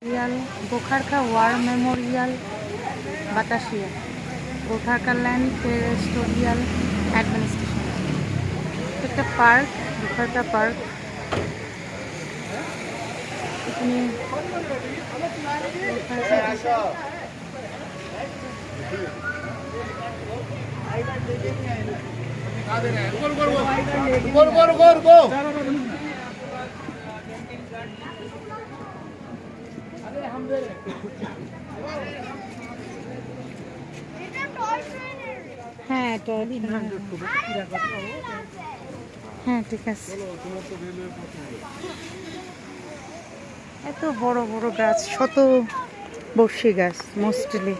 गोखारका war memorial Batasia Gorkhaland territorial administration एक park Gorkha park হ্যাঁ ঠিক আছে। এত বড় বড় গাছ, শত বর্ষী গাছ মোস্টলি।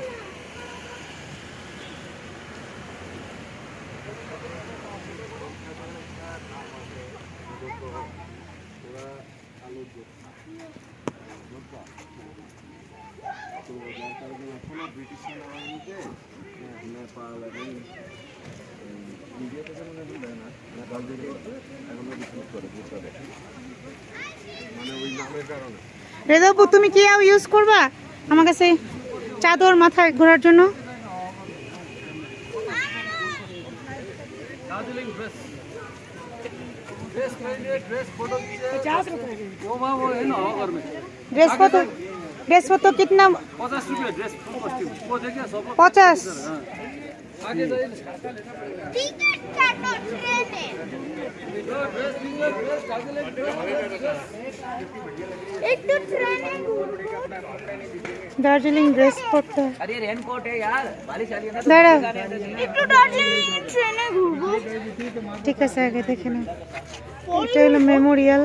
রেজাবু তুমি কি ইউজ করবা আমার কাছে চাদর মাথায় ঘোরার জন্য? ड्रेस कत कितना? 50 रुपया ड्रेस। 50 दार्जिलिंग ड्रेस पड़ता है। अरे रेनकोट है यार, बारिश आ रही है ना। दाঁড়া একটু দার্জিলিং ট্রেনে ঘুরবো। ঠিক আছে, আগে দেখে নাও। এটা হলো মেমোরিয়াল।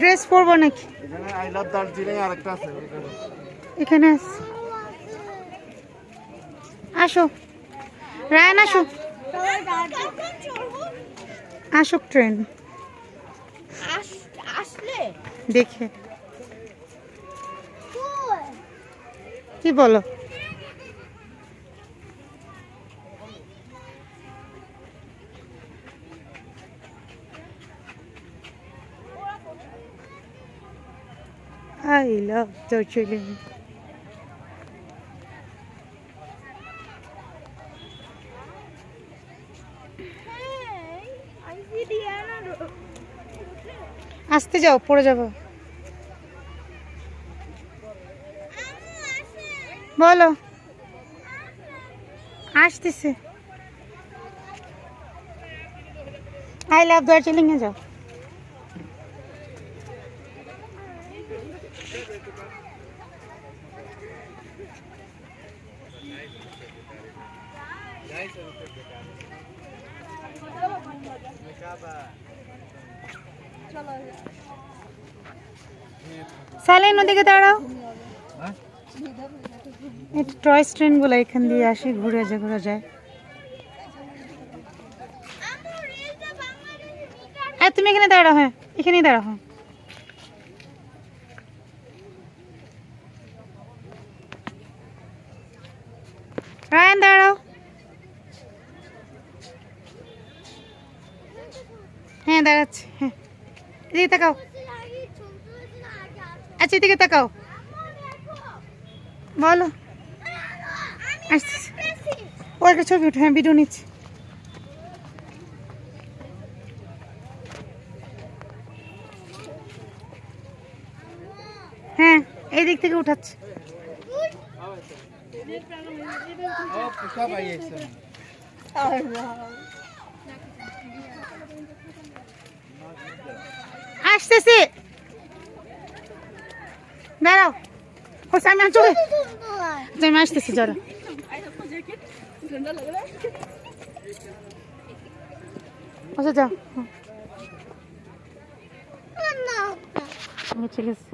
ড্রেস পরবো নাকি? এখানে আই লাভ দার্জিলিং আরেকটা আছে। এখানে আসো রায়ান, আসো আসুক ট্রেন আসলে দেখে কি বলো? I love Darjeeling. আসতে যাও, পড়ে যাবো। বলো, আসতেছে। আই লাভ দার্জিলিং এ যাও। সালেন ওদিকে দাঁড়াও। এটা টয় ট্রেন গুলো এখান দিয়ে আসে, ঘুরে যায়। তুমি এখানে দাঁড়াও। হ্যাঁ, এখানেই দাঁড়াও। হ্যাঁ, রায়ান দাঁড়াও। হ্যাঁ দাঁড়াচ্ছে। হ্যাঁ, এদিকে তাকাও। আচ্ছা, এদিকে তাকাও। বলো, আসতেছে। ও একটা ছবি উঠে। হ্যাঁ, ভিডিও নিচ্ছি। হ্যাঁ, এই দিক থেকে উঠাচ্ছে। আসতেছে, দাঁড়াও। আমি আসতেছি, যারা আচ্ছা যাও। ঠিক আছে।